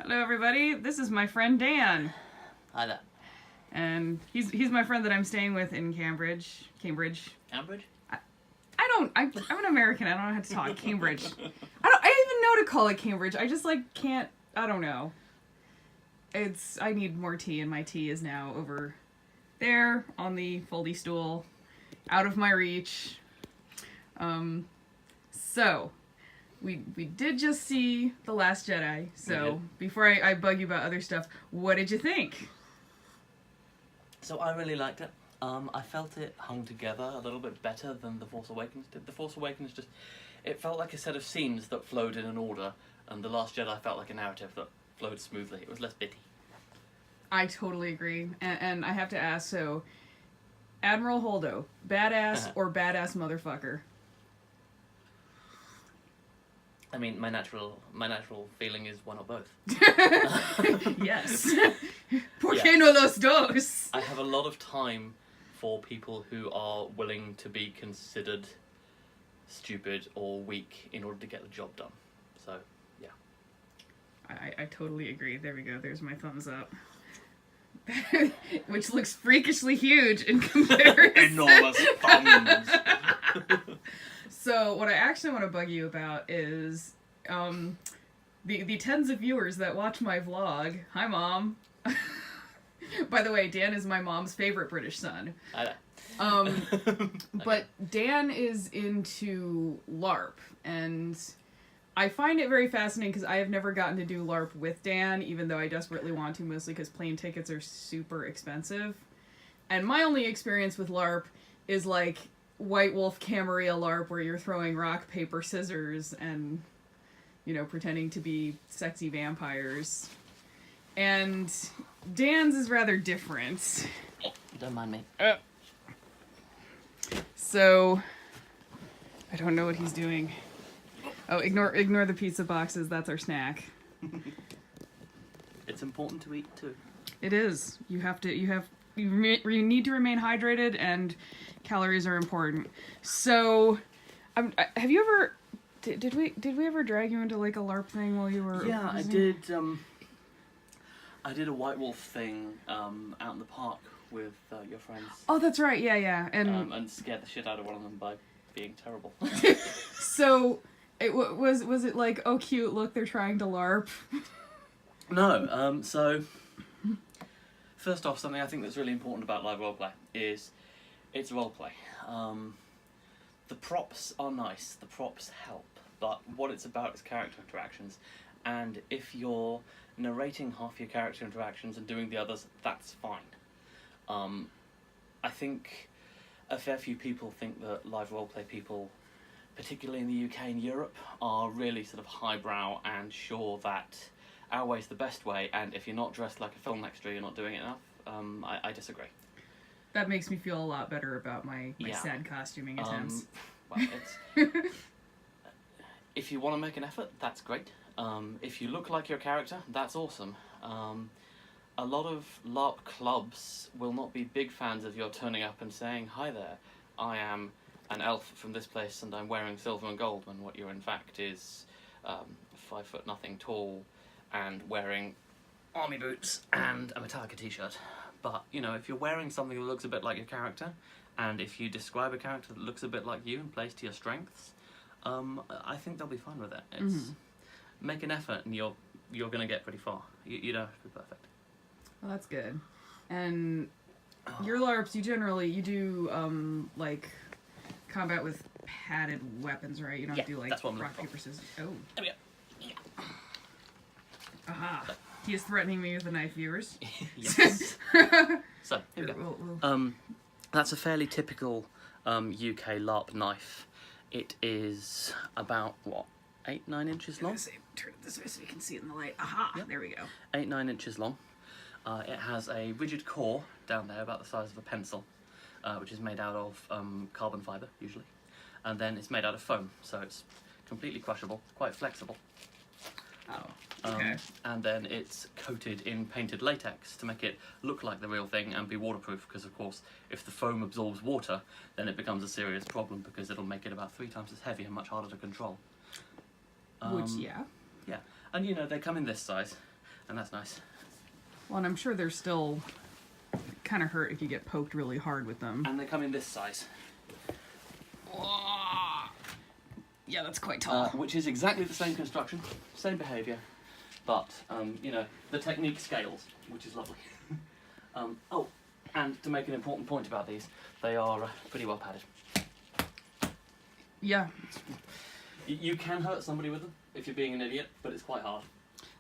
Hello, everybody. This is my friend Dan. Hi there. And he's my friend that I'm staying with in Cambridge. Cambridge? I'm an American. I don't know how to talk. Cambridge. I even know to call it Cambridge. I just can't. I don't know. I need more tea, and my tea is now over there on the foldy stool, out of my reach. So we did just see The Last Jedi. So before I bug you about other stuff, what did you think? So I really liked it. I felt it hung together a little bit better than The Force Awakens did. The Force Awakens it felt like a set of scenes that flowed in an order, and The Last Jedi felt like a narrative that flowed smoothly. It was less bitty. I totally agree. And I have to ask, so, Admiral Holdo, badass or badass motherfucker? I mean, my natural feeling is one or both. Yes. ¿Por qué no los dos? I have a lot of time for people who are willing to be considered stupid or weak in order to get the job done. So, yeah. I totally agree. There we go. There's my thumbs up. Which looks freakishly huge in comparison. Enormous thumbs. So, what I actually want to bug you about is the tens of viewers that watch my vlog. Hi, Mom. By the way, Dan is my mom's favorite British son. But Dan is into LARP, and I find it very fascinating because I have never gotten to do LARP with Dan, even though I desperately want to, mostly because plane tickets are super expensive. And my only experience with LARP is like White Wolf Camarilla LARP, where you're throwing rock, paper, scissors, and, you know, pretending to be sexy vampires. And Dan's is rather different. Don't mind me. So, I don't know what he's doing. Oh, ignore the pizza boxes. That's our snack. It's important to eat too. It is. You need to remain hydrated, and calories are important. So, have you ever? Did we ever drag you into like a LARP thing while you were? Yeah, visiting? I did. I did a White Wolf thing out in the park with your friends. Oh, that's right. Yeah. And scared the shit out of one of them by being terrible. So, was it like, oh cute, look, they're trying to LARP? No. So first off, something I think that's really important about live roleplay is it's roleplay. The props are nice. The props help, but what it's about is character interactions. And if you're narrating half your character interactions and doing the others, that's fine. I think a fair few people think that live roleplay people, particularly in the UK and Europe, are really sort of highbrow and sure that our way's the best way, and if you're not dressed like a film extra, you're not doing it enough. I disagree. That makes me feel a lot better about my sad costuming attempts. Well, it's if you want to make an effort, that's great. If you look like your character, that's awesome. A lot of LARP clubs will not be big fans of your turning up and saying, "Hi there, I am an elf from this place and I'm wearing silver and gold," when what you're in fact is 5 foot nothing tall and wearing army boots and a Metallica t-shirt. But, you know, if you're wearing something that looks a bit like your character, and if you describe a character that looks a bit like you and plays to your strengths, I think they'll be fine with it. It's make an effort and you're going to get pretty far. You don't have to be perfect. Well, that's good. And your LARPs, you do like combat with padded weapons, right? You don't do like rock, paper, scissors. Oh. There we go. Yeah. Aha. He is threatening me with a knife, viewers. Yes. So, here we go. That's a fairly typical UK LARP knife. It is about, 8-9 inches long? Turn it this way so you can see it in the light. Aha! Yep. There we go. 8-9 inches long. It has a rigid core down there about the size of a pencil, which is made out of carbon fibre, usually. And then it's made out of foam, so it's completely crushable, quite flexible. Oh, okay. And then it's coated in painted latex to make it look like the real thing and be waterproof, because of course if the foam absorbs water, then it becomes a serious problem because it'll make it about 3 times as heavy and much harder to control. Which, yeah. Yeah, and you know, they come in this size. and that's nice. Well, and I'm sure they're still kind of hurt if you get poked really hard with them. And they come in this size. Yeah, that's quite tall. Which is exactly the same construction, same behaviour, but, you know, the technique scales, which is lovely. Oh, and to make an important point about these, they are pretty well padded. Yeah. You can hurt somebody with them if you're being an idiot, but it's quite hard.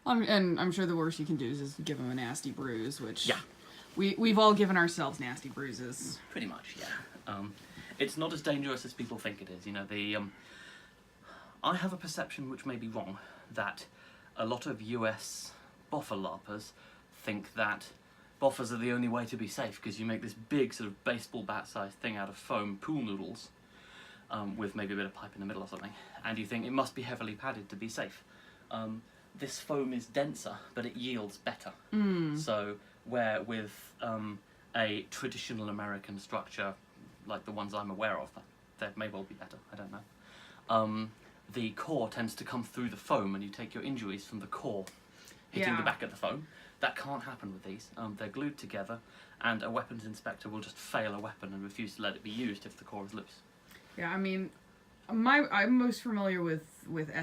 And I'm sure the worst you can do is just give them a nasty bruise, which Yeah. we've all given ourselves nasty bruises. Pretty much, yeah. It's not as dangerous as people think it is. You know, I have a perception, which may be wrong, that a lot of US boffer LARPers think that boffers are the only way to be safe, because you make this big sort of baseball bat-sized thing out of foam pool noodles, with maybe a bit of pipe in the middle or something, and you think it must be heavily padded to be safe. This foam is denser, but it yields better. So, where with a traditional American structure, like the ones I'm aware of, they may well be better, I don't know. The core tends to come through the foam, and you take your injuries from the core hitting the back of the foam. That can't happen with these. They're glued together, and a weapons inspector will just fail a weapon and refuse to let it be used if the core is loose. Yeah, I mean, I'm most familiar with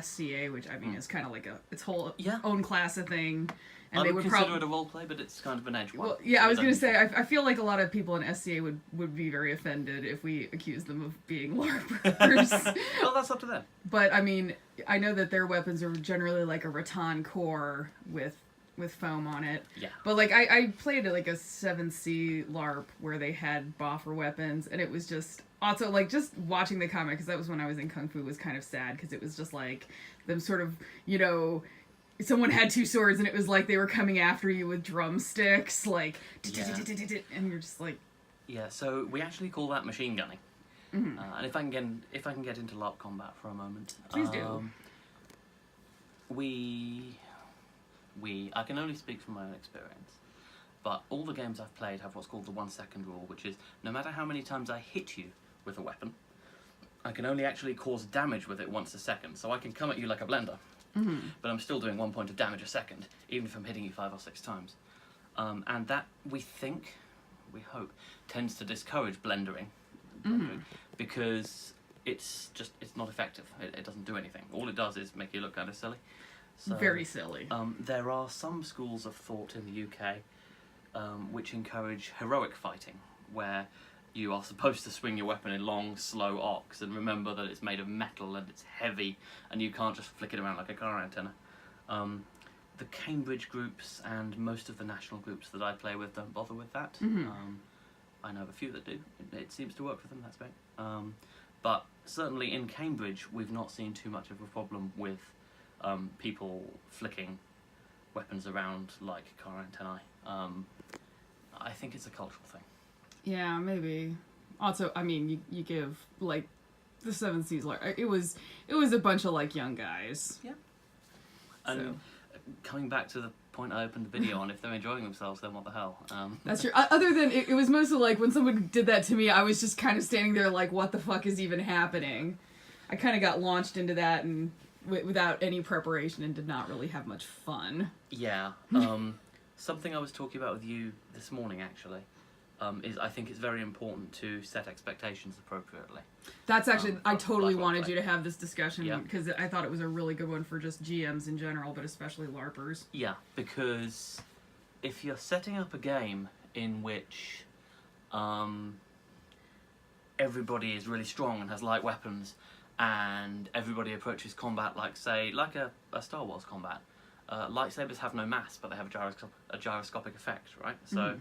SCA, which I mean is kind of like its whole own class of thing. And I they would would consider it a role play, but it's kind of an edge one. Well, yeah, I was gonna say I feel like a lot of people in SCA would be very offended if we accused them of being LARPers. Well, that's up to them. But I mean, I know that their weapons are generally like a rattan core with foam on it. Yeah. But like I played like a 7C LARP where they had boffer weapons, and it was just also like just watching the comic, because that was when I was in Kung Fu, was kind of sad, because it was just like them sort of, you know, someone had two swords and it was like they were coming after you with drumsticks, like, and you're just like... Yeah, so we actually call that machine gunning. Mm-hmm. And if I can get into LARP combat for a moment. Please do. I can only speak from my own experience, but all the games I've played have what's called the 1 second rule, which is no matter how many times I hit you with a weapon, I can only actually cause damage with it once a second. So I can come at you like a blender, but I'm still doing 1 point of damage a second, even if I'm hitting you 5 or 6 times. And that, we hope, tends to discourage blendering, because it's not effective. It doesn't do anything. All it does is make you look kind of silly. So, very silly. There are some schools of thought in the UK which encourage heroic fighting, where you are supposed to swing your weapon in long, slow arcs, and remember that it's made of metal and it's heavy, and you can't just flick it around like a car antenna. The Cambridge groups and most of the national groups that I play with don't bother with that. I know of a few that do. It seems to work for them, that's great. But certainly in Cambridge, we've not seen too much of a problem with people flicking weapons around like car antennae. I think it's a cultural thing. Yeah, maybe. Also, I mean, you give like the 7Cs LARP. It was a bunch of like young guys. Yeah. And coming back to the point I opened the video on, if they're enjoying themselves, then what the hell? That's true. Other than it was mostly like when someone did that to me, I was just kind of standing there like, what the fuck is even happening? I kind of got launched into that and without any preparation and did not really have much fun. Yeah. Something I was talking about with you this morning, actually, is I think it's very important to set expectations appropriately. That's actually, I totally wanted you to have this discussion, because I thought it was a really good one for just GMs in general, but especially LARPers. Yeah, because if you're setting up a game in which everybody is really strong and has light weapons, and everybody approaches combat like, say, like a Star Wars combat, lightsabers have no mass, but they have a gyroscopic effect, right? So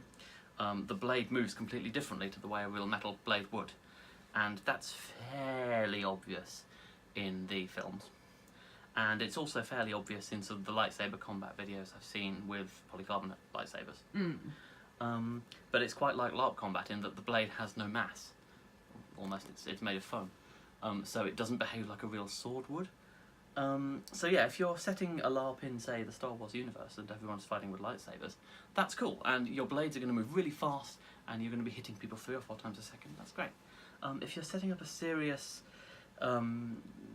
the blade moves completely differently to the way a real metal blade would. And that's fairly obvious in the films. And it's also fairly obvious in some of the lightsaber combat videos I've seen with polycarbonate lightsabers. But it's quite like LARP combat in that the blade has no mass. Almost, it's made of foam. So it doesn't behave like a real sword would. So yeah, if you're setting a LARP in, say, the Star Wars universe and everyone's fighting with lightsabers, that's cool. And your blades are going to move really fast and you're going to be hitting people 3 or 4 times a second. That's great. If you're setting up a serious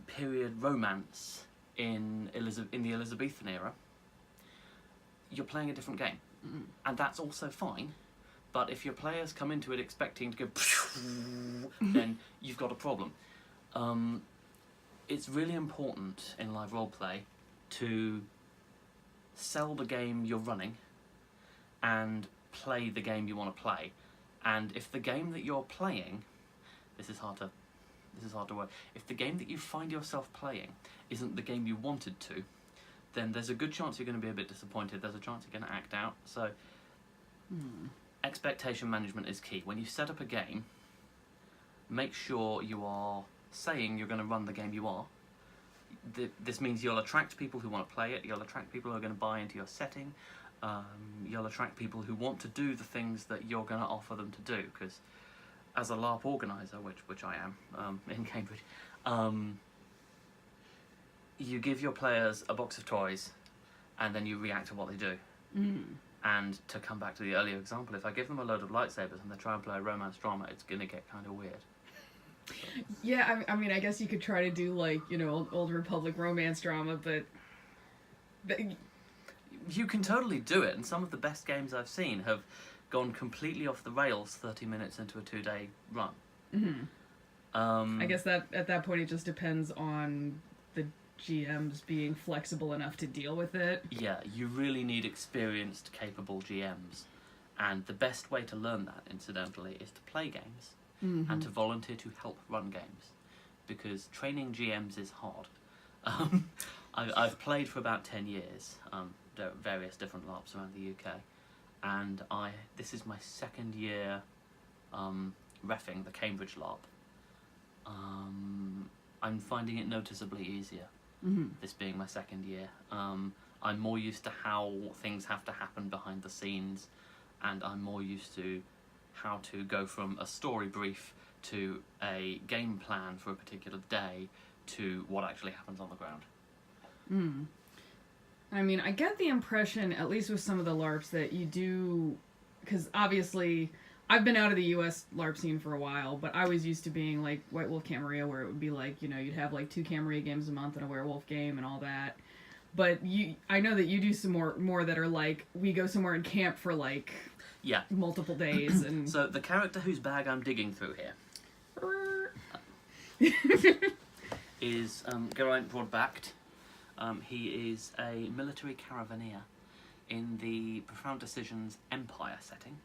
period romance in the Elizabethan era, you're playing a different game. And that's also fine. But if your players come into it expecting to go, then you've got a problem. It's really important in live roleplay to sell the game you're running and play the game you want to play. And if the game that you're playing, this is hard to work. If the game that you find yourself playing isn't the game you wanted to, then there's a good chance you're going to be a bit disappointed. There's a chance you're going to act out. So expectation management is key. When you set up a game, make sure you are saying you're going to run the game you are. This means you'll attract people who want to play it. You'll attract people who are going to buy into your setting. You'll attract people who want to do the things that you're going to offer them to do. Because as a LARP organizer, which I am in Cambridge, you give your players a box of toys, and then you react to what they do. And to come back to the earlier example, if I give them a load of lightsabers and they try and play a romance drama, it's going to get kind of weird. Yeah, I mean, I guess you could try to do, like, you know, old Republic romance drama, but... You can totally do it, and some of the best games I've seen have gone completely off the rails 30 minutes into a 2-day run. I guess that at that point it just depends on the GMs being flexible enough to deal with it. Yeah, you really need experienced, capable GMs. And the best way to learn that, incidentally, is to play games and to volunteer to help run games. Because training GMs is hard. I've played for about 10 years, various different LARPs around the UK. And this is my second year reffing the Cambridge LARP. I'm finding it noticeably easier, this being my second year. I'm more used to how things have to happen behind the scenes, and I'm more used to how to go from a story brief to a game plan for a particular day to what actually happens on the ground. I mean, I get the impression, at least with some of the LARPs, that you do... Because obviously, I've been out of the US LARP scene for a while, but I was used to being like White Wolf Camarilla, where it would be like, you know, you'd have like 2 Camarilla games a month and a werewolf game and all that. But I know that you do some more that are like, we go somewhere and camp for like multiple days. And So the character whose bag I'm digging through here is Geraint Broadbacked. He is a military caravaneer in the Profound Decisions Empire setting,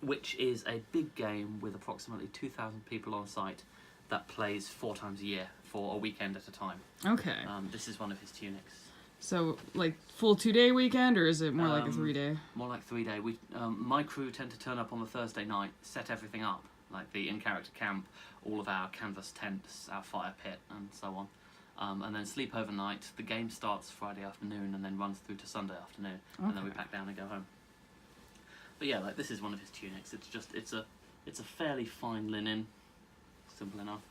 which is a big game with approximately 2,000 people on site that plays 4 times a year for a weekend at a time. Okay. This is one of his tunics. So, like, full 2-day weekend, or is it more like a 3-day? More like 3-day. My crew tend to turn up on the Thursday night, set everything up, like the in-character camp, all of our canvas tents, our fire pit, and so on. And then sleep overnight. The game starts Friday afternoon and then runs through to Sunday afternoon, and then we pack down and go home. But yeah, like, this is one of his tunics. It's a fairly fine linen, simple enough,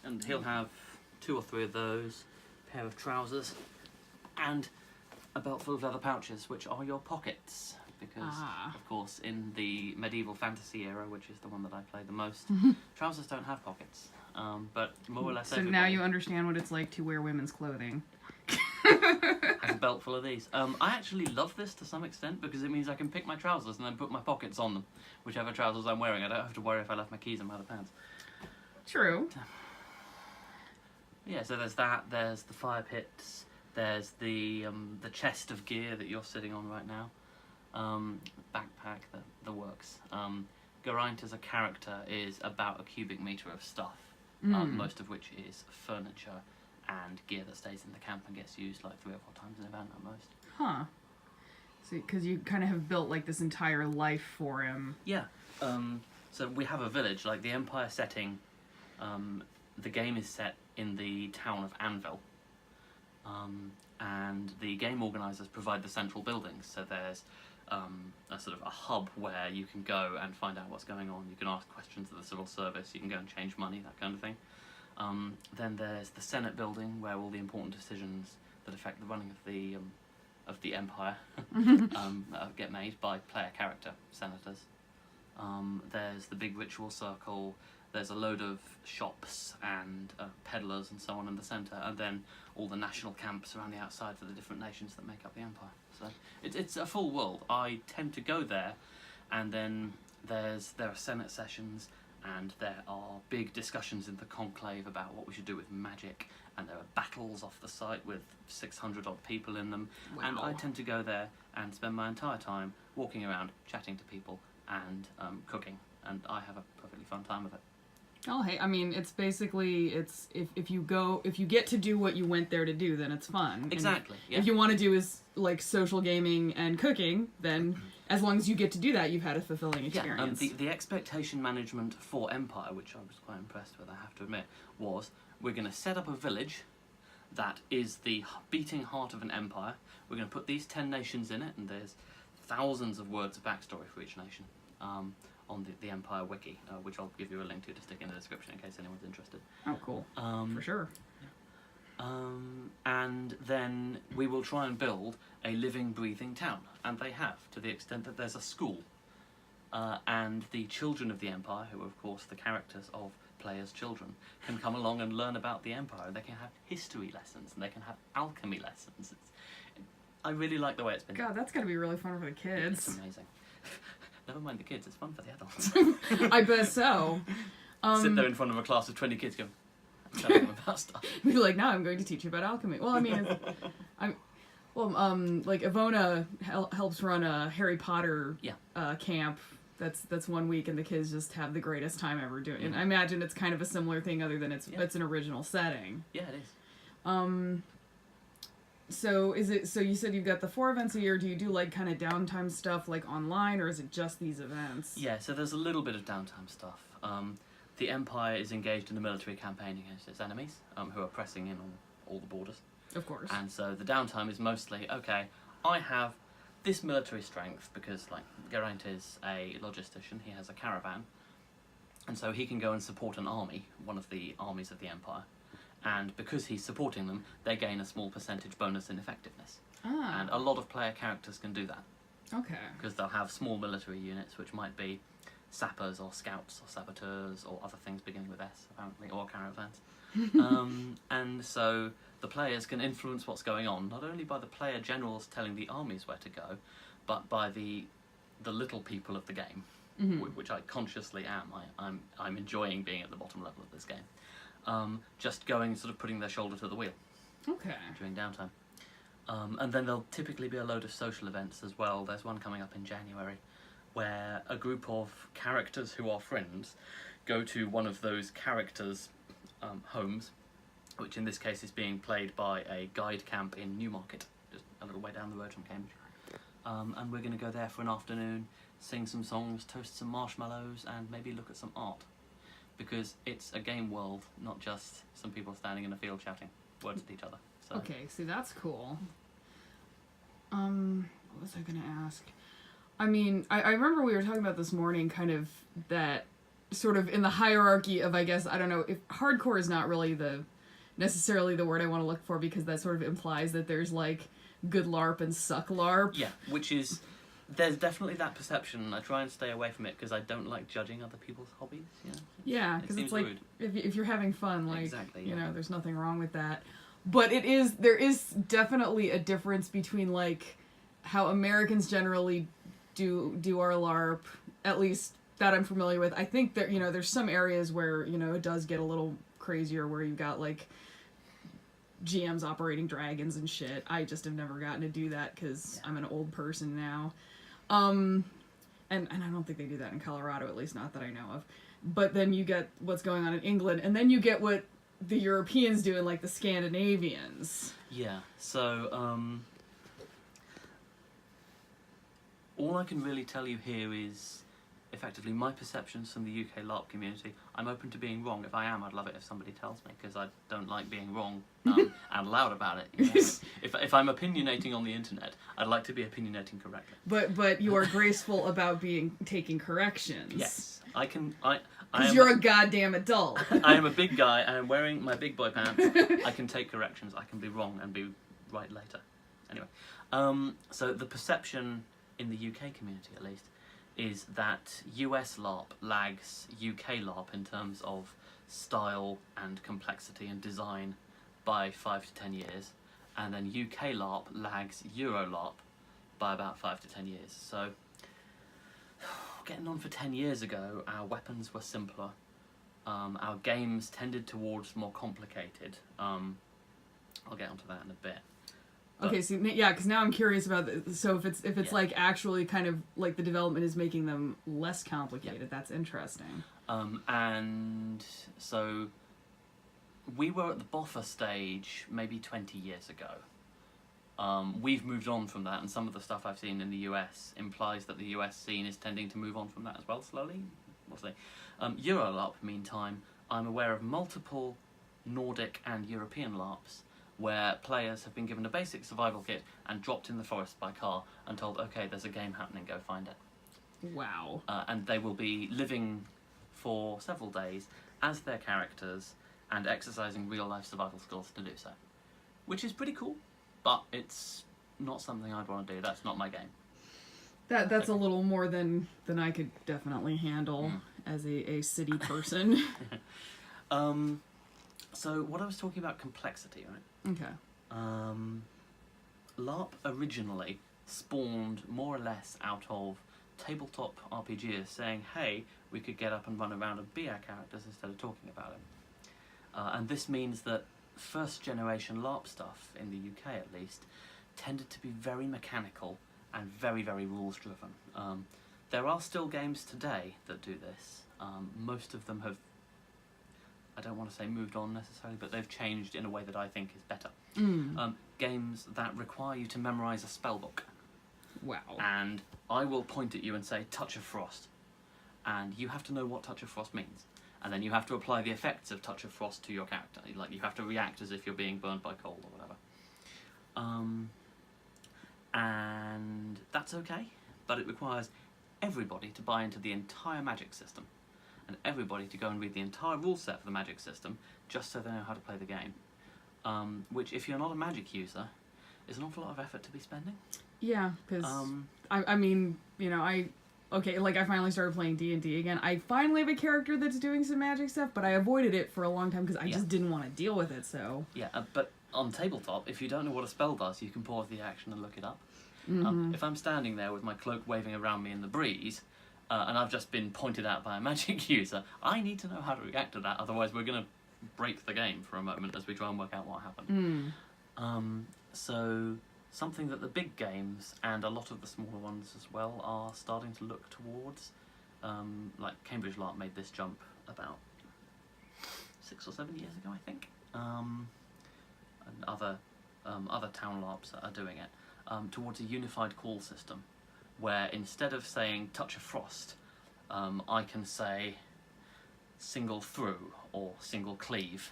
and he'll have 2 or 3 of those, a pair of trousers, and a belt full of leather pouches, which are your pockets. Because, of course, in the medieval fantasy era, which is the one that I play the most, trousers don't have pockets. But more or less so now you understand what it's like to wear women's clothing. has a belt full of these. I actually love this to some extent, because it means I can pick my trousers and then put my pockets on them, whichever trousers I'm wearing. I don't have to worry if I left my keys in my other pants. True. Yeah, so there's that, there's the fire pits, there's the chest of gear that you're sitting on right now, backpack, the works. Geraint as a character is about a cubic meter of stuff, most of which is furniture and gear that stays in the camp and gets used like 3 or 4 times an event at most. Huh. So, because you kind of have built like this entire life for him. Yeah. So we have a village, like the Empire setting. The game is set in the town of Anvil. And the game organisers provide the central buildings. So there's a sort of a hub where you can go and find out what's going on. You can ask questions of the civil service. You can go and change money, that kind of thing. Then there's the Senate building, where all the important decisions that affect the running of the Empire get made by player character senators. There's the big ritual circle. there's a load of shops and peddlers and so on in the centre, and then all the national camps around the outside for the different nations that make up the empire. So it's a full world. I tend to go there, and then there are Senate sessions, and there are big discussions in the conclave about what we should do with magic, and there are battles off the site with 600 odd people in them. Wow. And I tend to go there and spend my entire time walking around, chatting to people, and cooking, and I have a perfectly fun time with it. Oh, hey, I mean, it's basically, it's if you get to do what you went there to do, then it's fun. Exactly. And if you want to do is like social gaming and cooking, then as long as you get to do that, you've had a fulfilling experience. Yeah, the expectation management for Empire, which I was quite impressed with, I have to admit, was we're going to set up a village that is the beating heart of an empire. We're going to put these 10 nations in it, and there's thousands of words of backstory for each nation. On the Empire wiki, which I'll give you a link to stick in the description in case anyone's interested. Oh, cool. For sure. And then we will try and build a living, breathing town, and they have, to the extent that there's a school. And the children of the Empire, who are of course the characters of players' children, can come along and learn about the Empire. They can have history lessons, and they can have alchemy lessons. I really like the way it's been. God, that's gotta be really fun for the kids. It's amazing. Never mind the kids, it's fun for the adults. I bet so. Sit there in front of a class of 20 kids, go, telling them about stuff. Be like, now I'm going to teach you about alchemy. Well, I mean, like Ivona helps run a Harry Potter camp. That's 1 week, and the kids just have the greatest time ever doing it. And I imagine it's kind of a similar thing, other than it's an original setting. Yeah, it is. So you said you've got the 4 events a year. Do you do like kind of downtime stuff like online, or is it just these events? Yeah, so there's a little bit of downtime stuff. The Empire is engaged in a military campaign against its enemies, who are pressing in on all the borders. Of course. And so the downtime is mostly, okay, I have this military strength because, like, Geraint is a logistician, he has a caravan, and so he can go and support an army, one of the armies of the Empire. And because he's supporting them, they gain a small percentage bonus in effectiveness. Ah. And a lot of player characters can do that. Okay. Because they'll have small military units, which might be sappers or scouts or saboteurs or other things beginning with S, apparently, or caravans. And so the players can influence what's going on, not only by the player generals telling the armies where to go, but by the little people of the game, which I consciously am. I'm enjoying being at the bottom level of this game. Just going, sort of putting their shoulder to the wheel. Okay. During downtime. And then there'll typically be a load of social events as well. There's one coming up in January where a group of characters who are friends go to one of those characters' homes, which in this case is being played by a guide camp in Newmarket, just a little way down the road from Cambridge. And we're going to go there for an afternoon, sing some songs, toast some marshmallows, and maybe look at some art. Because it's a game world, not just some people standing in a field shouting words at each other. So. Okay, see, that's cool. What was I going to ask? I mean, I remember we were talking about this morning, kind of that sort of in the hierarchy of, I guess, I don't know, if hardcore is not really necessarily the word I want to look for, because that sort of implies that there's like good LARP and suck LARP. Yeah, which is, there's definitely that perception. I try and stay away from it because I don't like judging other people's hobbies. Yeah, because it's like, if you're having fun, like, exactly, you know, there's nothing wrong with that. But there is definitely a difference between like how Americans generally do our LARP, at least that I'm familiar with. I think that, you know, there's some areas where, you know, it does get a little crazier, where you've got like GMs operating dragons and shit. I just have never gotten to do that because I'm an old person now. And I don't think they do that in Colorado, at least not that I know of. But then you get what's going on in England, and then you get what the Europeans do in like the Scandinavians. Yeah, so all I can really tell you here is effectively my perceptions from the UK LARP community. I'm open to being wrong. If I am, I'd love it if somebody tells me, because I don't like being wrong and loud about it. You know? If I'm opinionating on the internet, I'd like to be opinionating correctly. But you are graceful about taking corrections. Yes, I can. Because you're a goddamn adult. I am a big guy, and I'm wearing my big boy pants. I can take corrections. I can be wrong and be right later. Anyway, so the perception in the UK community, at least, is that US LARP lags UK LARP in terms of style and complexity and design by 5 to 10 years, and then UK LARP lags Euro LARP by about 5 to 10 years. So, getting on for 10 years ago, our weapons were simpler. Our games tended towards more complicated. I'll get onto that in a bit. Okay, so yeah, because now I'm curious about so if it's Yeah. like actually kind of like the development is making them less complicated. That's interesting. And so we were at the boffer stage maybe 20 years ago. We've moved on from that, and some of the stuff I've seen in the US implies that the US scene is tending to move on from that as well, slowly. We'll see. Euro LARP, meantime, I'm aware of multiple Nordic and European LARPs where players have been given a basic survival kit and dropped in the forest by car and told, okay, there's a game happening, go find it. Wow. And they will be living for several days as their characters and exercising real-life survival skills to do so. Which is pretty cool, but it's not something I'd want to do. That's not my game. That's a little more than I could definitely handle as a city person. So what I was talking about, complexity, right? Okay. LARP originally spawned more or less out of tabletop RPGers saying, hey, we could get up and run around and be our characters instead of talking about it. And this means that first generation LARP stuff, in the UK at least, tended to be very mechanical and very, very rules driven. There are still games today that do this. Most of them have, I don't want to say moved on necessarily, but they've changed in a way that I think is better. Games that require you to memorise a spellbook. Wow. And I will point at you and say, Touch of Frost. And you have to know what Touch of Frost means. And then you have to apply the effects of Touch of Frost to your character. Like, you have to react as if you're being burned by coal or whatever. And that's okay, but it requires everybody to buy into the entire magic system. And everybody to go and read the entire rule set for the magic system, just so they know how to play the game. Which, if you're not a magic user, is an awful lot of effort to be spending. Yeah, because I mean, you know, I finally started playing D&D again. I finally have a character that's doing some magic stuff, but I avoided it for a long time because I just didn't want to deal with it. So yeah, but on tabletop, if you don't know what a spell does, you can pause the action and look it up. If I'm standing there with my cloak waving around me in the breeze, and I've just been pointed out by a magic user, I need to know how to react to that, otherwise we're going to break the game for a moment as we try and work out what happened. So something that the big games and a lot of the smaller ones as well are starting to look towards, like Cambridge LARP made this jump about 6 or 7 years ago, I think, and other town LARPs are doing it, towards a unified call system, where instead of saying Touch of Frost, I can say single through or single cleave.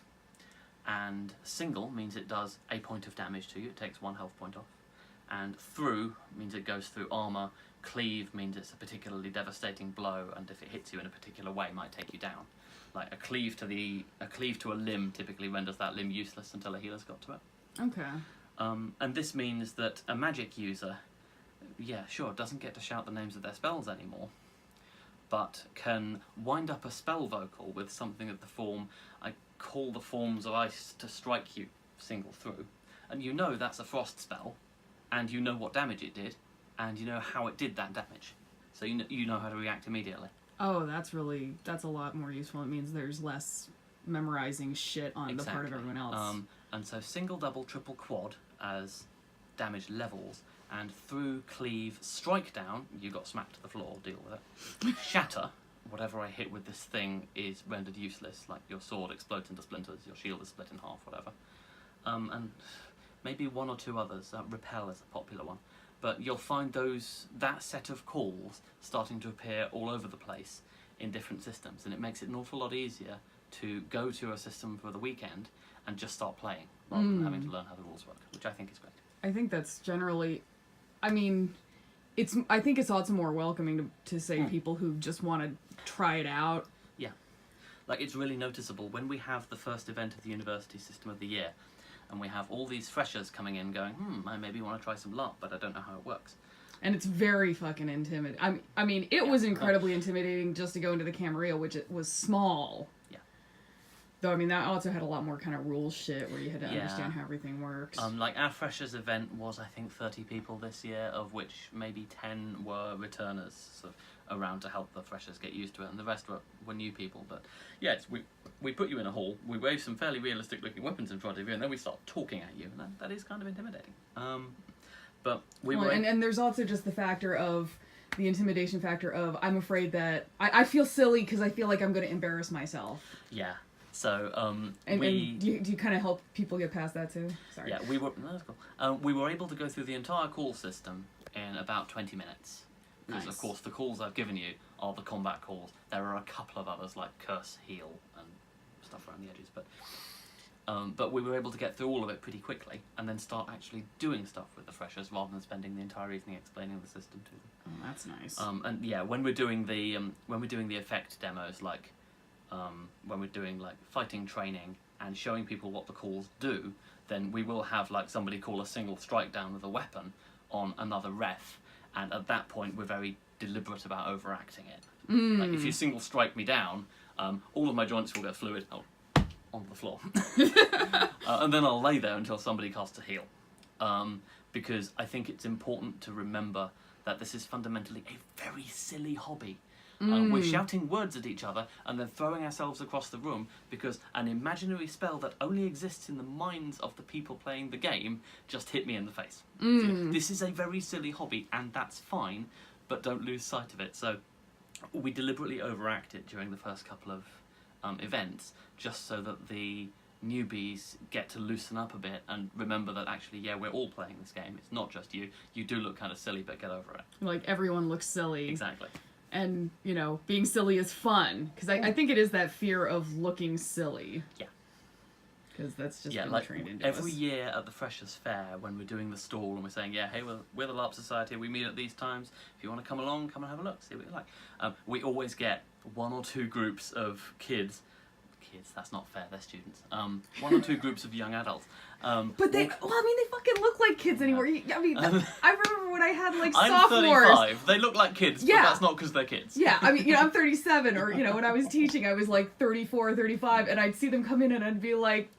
And single means it does a point of damage to you, it takes 1 health point off. And through means it goes through armour. Cleave means it's a particularly devastating blow, and if it hits you in a particular way, it might take you down. Like a cleave to a limb typically renders that limb useless until a healer's got to it. okay. And this means that a magic user, doesn't get to shout the names of their spells anymore, but can wind up a spell vocal with something of the form, I call the forms of ice to strike you, single through, and you know that's a frost spell, and you know what damage it did, and you know how it did that damage, so you know how to react immediately. Oh, that's a lot more useful. It means there's less memorizing shit on the part of everyone else. And so single, double, triple, quad as damage levels, and through, cleave, strike down, you got smacked to the floor, deal with it. Shatter, whatever I hit with this thing is rendered useless, like your sword explodes into splinters, your shield is split in half, whatever. And maybe 1 or 2 others, repel is a popular one. But you'll find that set of calls starting to appear all over the place in different systems, and it makes it an awful lot easier to go to a system for the weekend and just start playing, rather than having to learn how the rules work, which I think is great. I think that's generally, I mean, I think it's also more welcoming to say people who just want to try it out. Yeah. Like, it's really noticeable when we have the first event of the university system of the year, and we have all these freshers coming in going, I maybe want to try some LARP, but I don't know how it works. And it's very fucking intimidating. I mean, it was incredibly intimidating just to go into the Camarillo, which it was small. Yeah. Though, I mean, that also had a lot more kind of rules shit where you had to understand how everything works. Like, our Freshers event was, I think, 30 people this year, of which maybe 10 were returners, sort of around to help the Freshers get used to it, and the rest were new people. But, yeah, we put you in a hall, we wave some fairly realistic-looking weapons in front of you, and then we start talking at you, and that is kind of intimidating. But we were... And there's also just the factor of... the intimidation factor of, I'm afraid that... I feel silly because I feel like I'm going to embarrass myself. Yeah. So, and do you kind of help people get past that too? Sorry. Yeah, we were... No, that's cool. We were able to go through the entire call system in about 20 minutes. Because, of course, the calls I've given you are the combat calls. There are a couple of others, like curse, heal, and stuff around the edges, but we were able to get through all of it pretty quickly, and then start actually doing stuff with the Freshers, rather than spending the entire evening explaining the system to them. Oh, that's nice. And yeah, when we're doing the effect demos, like when we're doing like fighting training and showing people what the calls do, then we will have like somebody call a single strike down with a weapon on another ref, and at that point we're very deliberate about overacting it. Like, if you single strike me down, all of my joints will get fluid onto the floor. And then I'll lay there until somebody casts a heal. Because I think it's important to remember that this is fundamentally a very silly hobby. We're shouting words at each other and then throwing ourselves across the room because an imaginary spell that only exists in the minds of the people playing the game just hit me in the face. This is a very silly hobby, and that's fine, but don't lose sight of it. So we deliberately overact it during the first couple of events, just so that the newbies get to loosen up a bit and remember that actually, yeah, we're all playing this game. It's not just you. You do look kind of silly, but get over it. Like, everyone looks silly. Exactly. And, you know, being silly is fun. Because I think it is that fear of looking silly. Yeah. Because that's just been like trained into every us. year at the Freshers' Fair, when we're doing the stall and we're saying, yeah, hey, we're the LARP Society, we meet at these times, if you want to come along, come and have a look, see what you like. We always get 1 or 2 groups of kids, that's not fair, they're students, 1 or 2 groups of young adults. But they fucking look like kids anymore. I mean, I remember when I had, like, I'm sophomores. 35, they look like kids, but that's not because they're kids. Yeah, I mean, you know, I'm 37, or, you know, when I was teaching, I was, like, 34, 35, and I'd see them come in and I'd be like,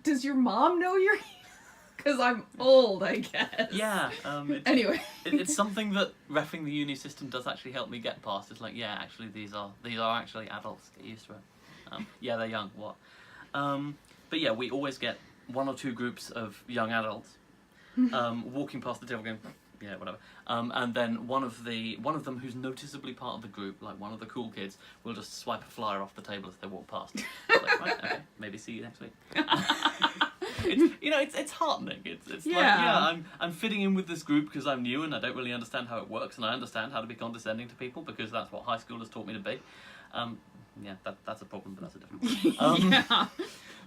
does your mom know you're... Because I'm old, I guess. Yeah. Anyway. It's something that reffing the uni system does actually help me get past. It's like, yeah, actually, these are actually adults. Get used to it. Yeah, they're young. What? But yeah, we always get 1 or 2 groups of young adults walking past the table going, yeah, whatever. And then one of them who's noticeably part of the group, like one of the cool kids, will just swipe a flyer off the table as they walk past. It's like, right, okay, maybe see you next week. It's heartening. It's like, yeah, I'm fitting in with this group because I'm new and I don't really understand how it works, and I understand how to be condescending to people because that's what high school has taught me to be. Yeah, that's a problem, but that's a different one. Yeah.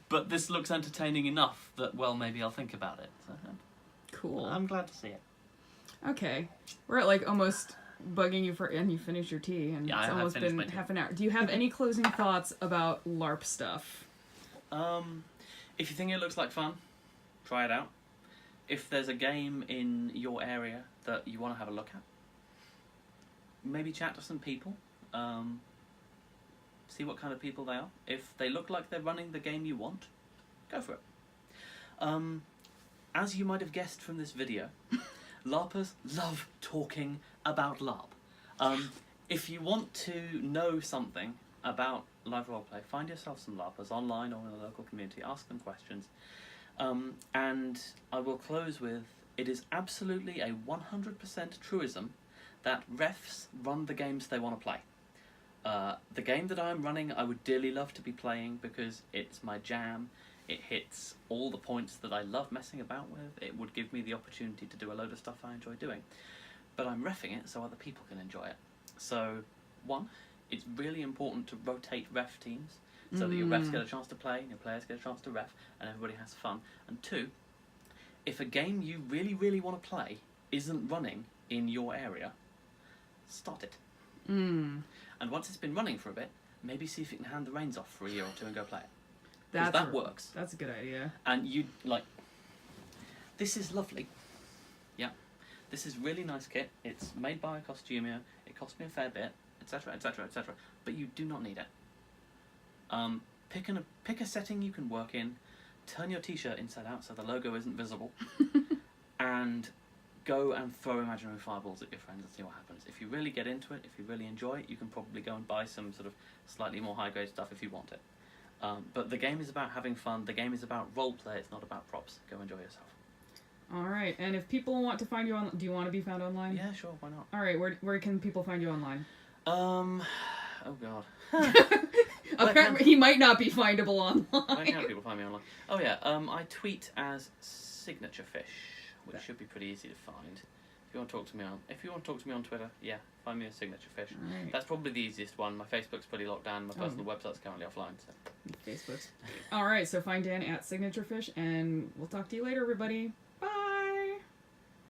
But this looks entertaining enough that, well, maybe I'll think about it. So, cool. I'm glad to see it. Okay. We're at, like, almost bugging you and you finished your tea, and it's almost been half an hour. Do you have any closing thoughts about LARP stuff? If you think it looks like fun, try it out. If there's a game in your area that you want to have a look at, maybe chat to some people. See what kind of people they are. If they look like they're running the game you want, go for it. As you might have guessed from this video, LARPers love talking about LARP. If you want to know something about live roleplay, find yourself some LARPers online or in a local community, ask them questions. And I will close with, it is absolutely a 100% truism that refs run the games they want to play. The game that I'm running, I would dearly love to be playing because it's my jam. It hits all the points that I love messing about with. It would give me the opportunity to do a load of stuff I enjoy doing. But I'm reffing it so other people can enjoy it. So, 1, it's really important to rotate ref teams so that your refs get a chance to play and your players get a chance to ref and everybody has fun. And 2, if a game you really, really want to play isn't running in your area, start it. And once it's been running for a bit, maybe see if you can hand the reins off for a year or 2 and go play it. Because that works. That's a good idea. And you, like, this is lovely. Yeah. this is really nice kit. It's made by a costumier. It cost me a fair bit, etc., etc., etc. But you do not need it. Pick a setting you can work in. Turn your t-shirt inside out so the logo isn't visible, and go and throw imaginary fireballs at your friends and see what happens. If you really get into it, if you really enjoy it, you can probably go and buy some sort of slightly more high-grade stuff if you want it. But the game is about having fun. The game is about role play. It's not about props. Go enjoy yourself. All right, and if people want to find you on, do you want to be found online? Yeah, sure. Why not? All right, where can people find you online? Oh god. Apparently, he might not be findable online. Where can people find me online? Oh yeah, I tweet as Signature Fish, which should be pretty easy to find. If you want to talk to me on Twitter, yeah, find me as Signature Fish. Right. That's probably the easiest one. My Facebook's pretty locked down. My personal website's currently offline. So. Facebook's. All right, so find Dan at Signature Fish, and we'll talk to you later, everybody.